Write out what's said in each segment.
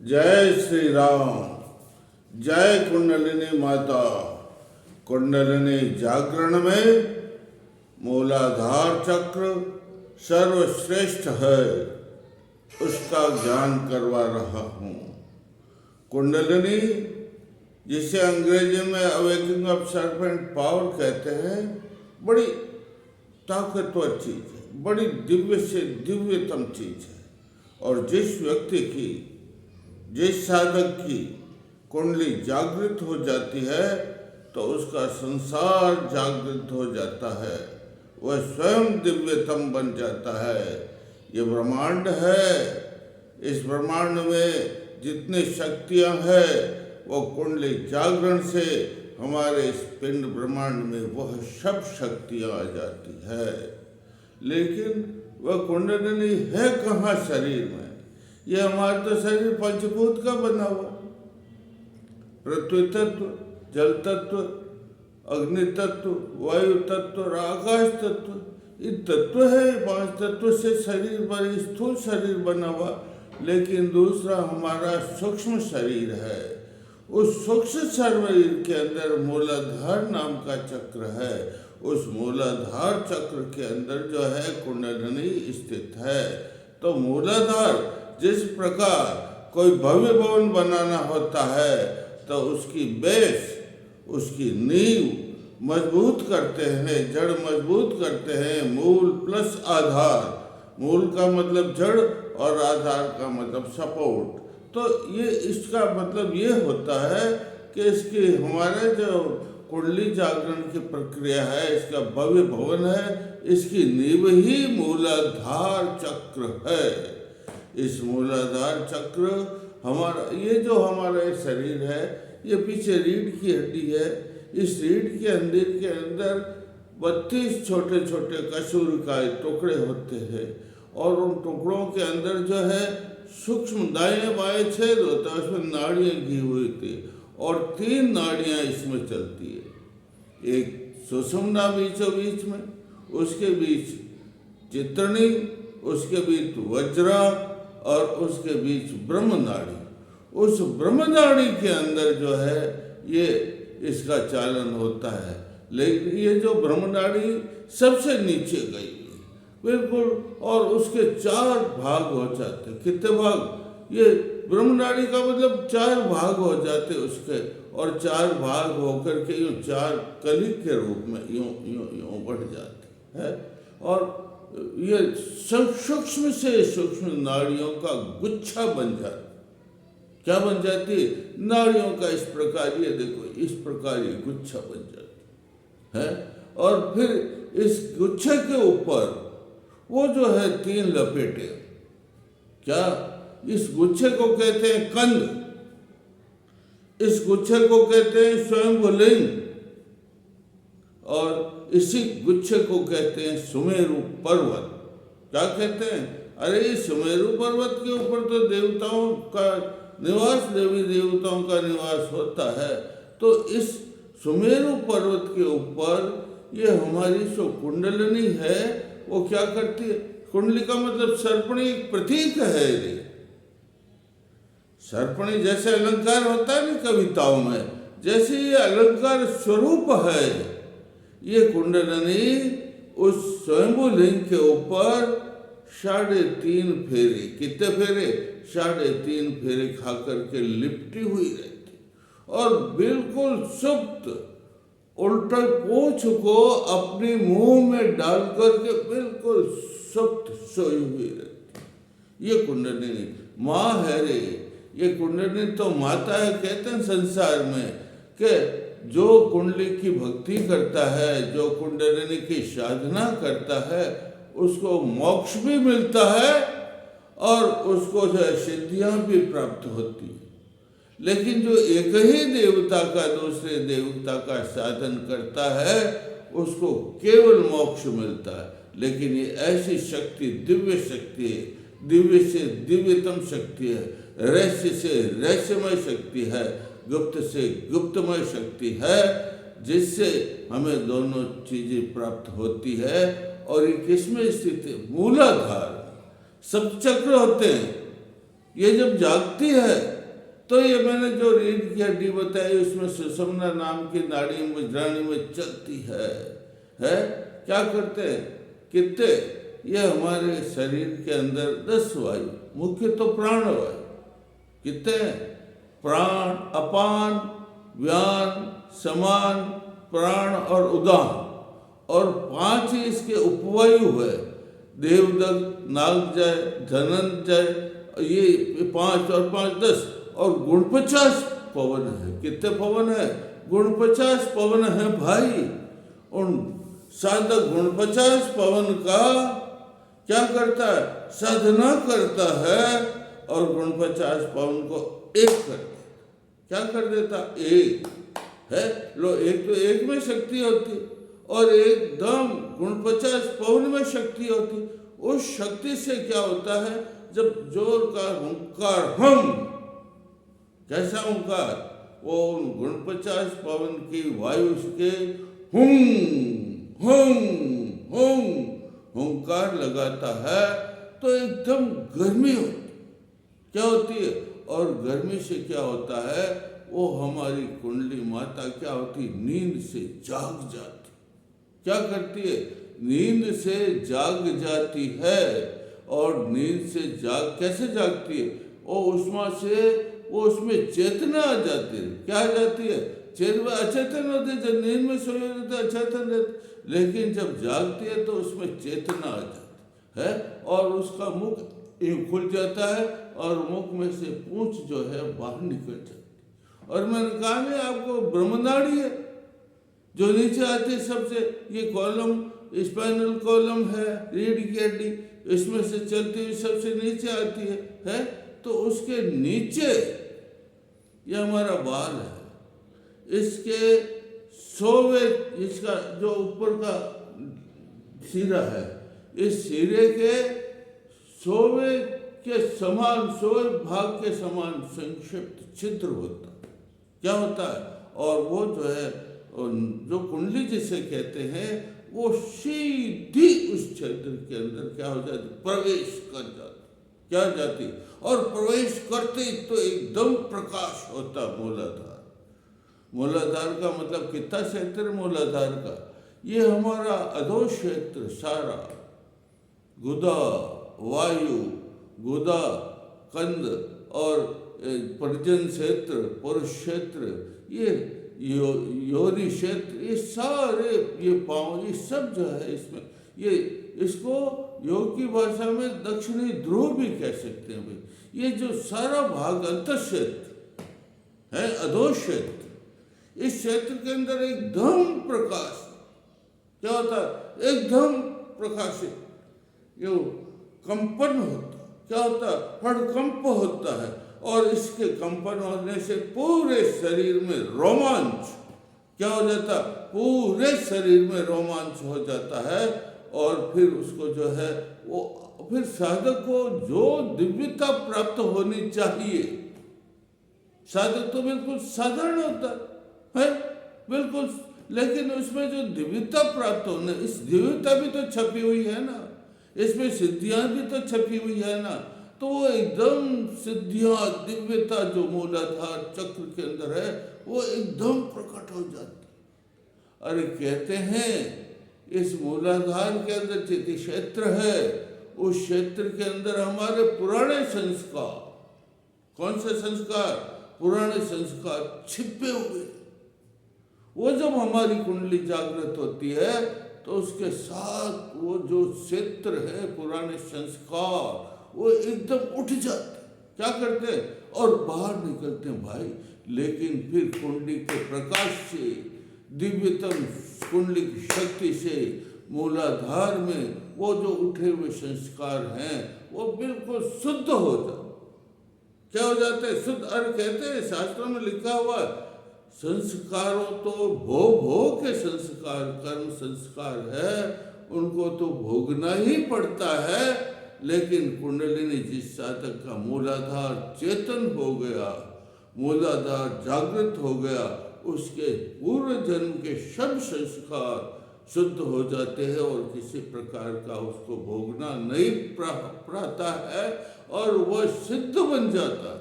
जय श्री राम। जय कुंडलिनी माता। कुंडलिनी जागरण में मूलाधार चक्र सर्वश्रेष्ठ है, उसका ज्ञान करवा रहा हूँ। कुंडलिनी, जिसे अंग्रेजी में अवेकिंग ऑफ सर्पेंट पावर कहते हैं, बड़ी ताकतवर चीज है, बड़ी दिव्य से दिव्यतम चीज है। और जिस व्यक्ति की, जिस साधक की कुंडली जागृत हो जाती है तो उसका संसार जागृत हो जाता है, वह स्वयं दिव्यतम बन जाता है। ये ब्रह्मांड है, इस ब्रह्मांड में जितनी शक्तियां हैं वो कुंडली जागरण से हमारे इस पिंड ब्रह्मांड में वह सब शक्तियां आ जाती है। लेकिन वह कुंडलिनी है कहाँ शरीर में? ये हमारा तो शरीर पंचभूत का बना हुआ, पृथ्वी तत्व, जल तत्व, अग्नि तत्व, वायु तत्व और आकाश तत्व, ये तत्व है। 5 तत्व से शरीर बड़ी स्थूल शरीर बना हुआ। लेकिन दूसरा हमारा सूक्ष्म शरीर है। उस सूक्ष्म शरीर के अंदर मूलाधार नाम का चक्र है। उस मूलाधार चक्र के अंदर जो है कुंडलिनी स्थित है। तो मूलाधार, जिस प्रकार कोई भव्य भवन बनाना होता है तो उसकी बेस, उसकी नींव मजबूत करते हैं, जड़ मजबूत करते हैं। मूल प्लस आधार, मूल का मतलब जड़ और आधार का मतलब सपोर्ट। तो ये इसका मतलब ये होता है कि इसकी हमारे जो कुंडली जागरण की प्रक्रिया है, इसका भव्य भवन है, इसकी नींव ही मूलाधार चक्र है। इस मूलाधार चक्र हमारा, ये जो हमारा शरीर है, ये पीछे रीढ़ की हड्डी है। इस रीढ़ की हड्डी के अंदर 32 छोटे छोटे कशूरिकाय टुकड़े होते हैं और उन टुकड़ों के अंदर जो है सूक्ष्म दाएं बाएं छेद होता है, उसमें नाड़ियाँ घी हुई थी और 3 नाड़ियाँ इसमें चलती है। एक सुषुम्ना बीचों बीच में, उसके बीच चित्रणी, उसके बीच वज्रा और उसके बीच ब्रह्मनाड़ी। उस ब्रह्मनाड़ी के अंदर जो है ये इसका चालन होता है। लेकिन ये जो ब्रह्मनाड़ी सबसे नीचे गई बिल्कुल, और उसके 4 भाग हो जाते। कितने भाग? ये ब्रह्मनाड़ी का मतलब 4 भाग हो जाते उसके, और 4 भाग होकर के यूँ 4 कली के रूप में यूँ यूँ यूँ बढ़ जाते हैं। और ये सब सूक्ष्म से सूक्ष्म नाड़ियों का गुच्छा बन जाता। क्या बन जाती है? नाड़ियों का इस प्रकार, ये देखो इस प्रकार ये गुच्छा बन जाती है। और फिर इस गुच्छे के ऊपर वो जो है 3 लपेटे। क्या? इस गुच्छे को कहते हैं कंद, इस गुच्छे को कहते हैं स्वयंभुलिंग, और इसी गुच्छे को कहते हैं सुमेरु पर्वत। क्या कहते हैं? अरे सुमेरु पर्वत के ऊपर तो देवताओं का निवास, देवी देवताओं का निवास होता है। तो इस सुमेरु पर्वत के ऊपर ये हमारी जो कुंडलिनी है वो क्या करती है? कुंडली का मतलब सर्पणी एक प्रतीक है। ये सर्पणी जैसे अलंकार होता है ना कविताओं में, जैसे ये अलंकार स्वरूप है। ये कुंडलिनी उस स्वयंभू लिंग के ऊपर 3.5 फेरे, कितने फेरे? 3.5 फेरे खा करके लिपटी हुई रहती और बिल्कुल सुप्त, उल्टे पूंछ को अपने मुंह में डाल करके बिल्कुल सुप्त सोई हुई रहती। ये कुंडलिनी माँ है रे। ये कुंडलिनी तो माता है। कहते हैं संसार में कि जो कुंडली की भक्ति करता है, जो कुंडलिनी की साधना करता है, उसको मोक्ष भी मिलता है और उसको जो है सिद्धियां भी प्राप्त होती है। लेकिन जो एक ही देवता का दूसरे देवता का साधन करता है उसको केवल मोक्ष मिलता है। लेकिन ये ऐसी शक्ति दिव्य शक्ति है, दिव्य से दिव्यतम शक्ति है, रहस्य से रहस्यमय शक्ति है, गुप्त से गुप्तमय शक्ति है, जिससे हमें दोनों चीजें प्राप्त होती है। और ये किसमें स्थित है? मूलाधार। सब चक्र होते हैं, ये जब जागती है तो ये मैंने जो रीढ़ की हड्डी बताई उसमें सुषुम्ना नाम की नाड़ी मुजरानी में चलती है। क्या करते हैं? कितने? ये हमारे शरीर के अंदर 10 वायु, मुख्य तो प्राण वायु कितने हैं? प्राण, अपान, व्यान, समान, प्राण और उदान, और 5 ही इसके उपवायु है। देवदत्त, नागजय, धनंजय, ये 5 और 5 10, और गुण 50 पवन है। कितने पवन है? गुण 50 पवन है भाई। उन साधक गुण 50 पवन का क्या करता है? साधना करता है और गुण 50 पवन को एक कर देता। क्या कर देता? एक है। लो, एक तो एक में शक्ति होती और एकदम गुण 50 पवन में शक्ति होती। उस शक्ति से क्या होता है? जब जोर का हुंकार हम, कैसा हुंकार? वो गुण 50 पवन की वायु के हुंकार लगाता है तो एकदम गर्मी होती। क्या होती है? और गर्मी से क्या होता है? वो हमारी कुंडली माता क्या होती? नींद से जाग जाती। क्या करती है? नींद से जाग जाती है। और नींद से कैसे जागती है? वो उष्मा से वो उसमें चेतना आ जाती है। क्या आ जाती है? चेतना। अचेतन होते, जब नींद में सोए रहते अचेतन रहते, लेकिन जब जागती है तो उसमें चेतना आ जाती है और उसका मुख खुल जाता है और मुख में से पूंछ जो है बाहर निकल जाती है। और मैंने कहा नहीं आपको, ब्रह्मनाड़ी है जो नीचे आती है सबसे, ये कॉलम स्पाइनल कॉलम है, रीढ़ की हड्डी, इसमें से चलती हुई सबसे नीचे आती है। तो उसके नीचे ये हमारा बाल है, इसके 100वें, इसका जो ऊपर का सिरा है, इस सिरे के 100वें के समान, 100वें भाग के समान संक्षिप्त छिद्र होता। क्या होता है? और वो जो है, जो कुंडली जिसे कहते हैं, वो सीधी उस छिद्र के अंदर क्या हो जाती? प्रवेश कर जाती। क्या जाती? और प्रवेश करते ही तो एकदम प्रकाश होता मूलाधार। मूलाधार का मतलब कितना क्षेत्र? मूलाधार का ये हमारा अधो क्षेत्र सारा, गुदा, वायु, गुदा, कंद और पर्जन क्षेत्र, पुरुष क्षेत्र, ये योनि क्षेत्र, ये सारे, ये पांव, ये सब जो है इसमें, ये इसको योग की भाषा में दक्षिणी ध्रुव भी कह सकते हैं भाई। ये जो सारा भाग अंत क्षेत्र है, अधो क्षेत्र, इस क्षेत्र के अंदर एकदम प्रकाश। क्या होता है? एकदम प्रकाशित, यो कंपन होता। क्या होता? हड़कंप होता है और इसके कंपन होने से पूरे शरीर में रोमांच। क्या हो जाता? पूरे शरीर में रोमांच हो जाता है। और फिर उसको जो है वो, फिर साधक को जो दिव्यता प्राप्त होनी चाहिए, साधक तो बिल्कुल साधारण होता है बिल्कुल, लेकिन उसमें जो दिव्यता प्राप्त होने, इस दिव्यता भी तो छपी हुई है ना, इसमें सिद्धियां भी तो छपी हुई है ना। तो वो एकदम सिद्धियां, दिव्यता जो मूलाधार चक्र के अंदर है, वो एकदम प्रकट हो जाती। अरे कहते हैं इस मूलाधार के अंदर चिति क्षेत्र है, उस क्षेत्र के अंदर हमारे पुराने संस्कार, कौन से संस्कार? पुराने संस्कार छिपे हुए। वो जब हमारी कुंडली जागृत होती है तो उसके साथ वो जो क्षेत्र है, पुराने संस्कार, वो एकदम उठ जाते। क्या करते हैं? और बाहर निकलते हैं भाई। लेकिन फिर कुंडली के प्रकाश से, दिव्यतम कुंडली की शक्ति से मूलाधार में वो जो उठे हुए संस्कार हैं वो बिल्कुल शुद्ध हो जाते। क्या हो जाते हैं? शुद्ध। और कहते हैं, शास्त्रों में लिखा हुआ, संस्कारों तो भोग के संस्कार, कर्म संस्कार है, उनको तो भोगना ही पड़ता है। लेकिन कुंडलिनी जिस साधक का मूलाधार चेतन हो गया, मूलाधार जागृत हो गया, उसके पूर्व जन्म के सब संस्कार शुद्ध हो जाते हैं और किसी प्रकार का उसको भोगना नहीं पड़ता है। और वह सिद्ध बन जाता है।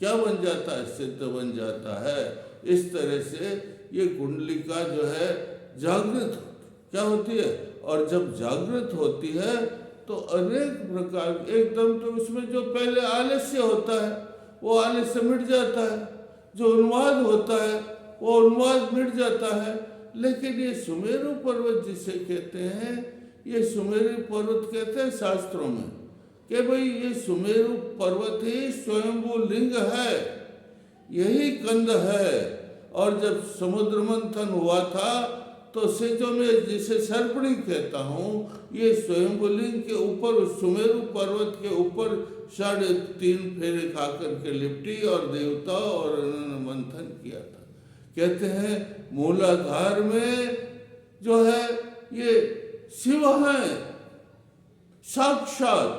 क्या बन जाता है? सिद्ध बन जाता है। इस तरह से ये कुंडलिका जो है जागृत क्या होती है, और जब जागृत होती है तो अनेक प्रकार एकदम तो उसमें जो पहले आलस्य होता है वो आलस्य मिट जाता है, जो उन्माद होता है वो उन्माद मिट जाता है। लेकिन ये सुमेरु पर्वत जिसे कहते हैं, ये सुमेरु पर्वत कहते हैं शास्त्रों में कि भाई ये सुमेरु पर्वत ही स्वयंभू लिंग है, यही कंद है। और जब समुद्र मंथन हुआ था तो से जो मैं जिसे सर्पणी कहता हूँ, ये स्वयंभू लिंग के ऊपर उस सुमेरु पर्वत के ऊपर 3.5 फेरे खा करके लिपटी और देवता और उन्होंने मंथन किया था। कहते हैं मूलाधार में जो है ये शिव है, साक्षात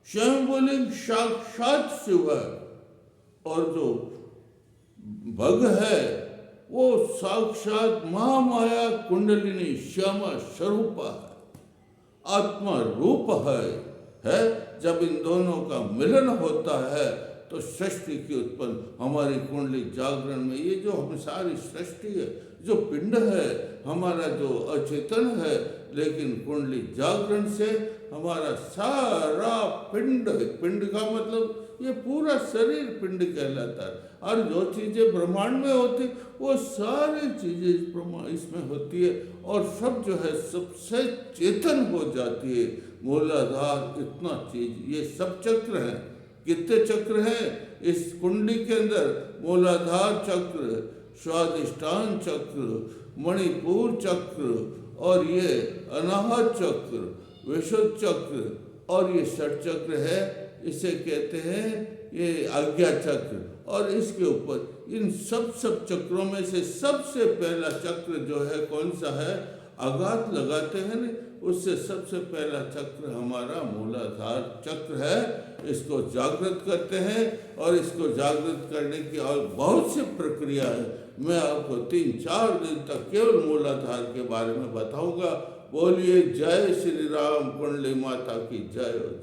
स्वयंभूलिंग साक्षात शिव है, और जो भग है वो साक्षात महामाया कुंडलिनी श्यामा स्वरूपा है, आत्मा रूप है। जब इन दोनों का मिलन होता है तो सृष्टि की उत्पन्न हमारी कुंडली जागरण में, ये जो हम सारी सृष्टि है, जो पिंड है हमारा, जो अचेतन है, लेकिन कुंडली जागरण से हमारा सारा पिंड, पिंड का मतलब ये पूरा शरीर पिंड कहलाता है। और जो चीज़ें ब्रह्मांड में होती वो सारी चीज़ें इसमें होती है, और सब जो है सबसे चेतन हो जाती है। मूलाधार इतना चीज, ये सब चक्र हैं। कितने चक्र हैं इस कुंडली के अंदर? मूलाधार चक्र, स्वादिष्ठान चक्र, मणिपुर चक्र, और ये अनाहत चक्र, विशुद्ध चक्र, और ये षट चक्र है, इसे कहते हैं ये आज्ञा चक्र। और इसके ऊपर इन सब चक्रों में से सबसे पहला चक्र जो है कौन सा है? आघात लगाते हैं ना, उससे सबसे पहला चक्र हमारा मूलाधार चक्र है। इसको जागृत करते हैं, और इसको जागृत करने की और बहुत सी प्रक्रिया है। मैं आपको 3-4 दिन तक केवल मूलाधार के बारे में बताऊंगा। बोलिए जय श्री राम, कुंडली माता की जय।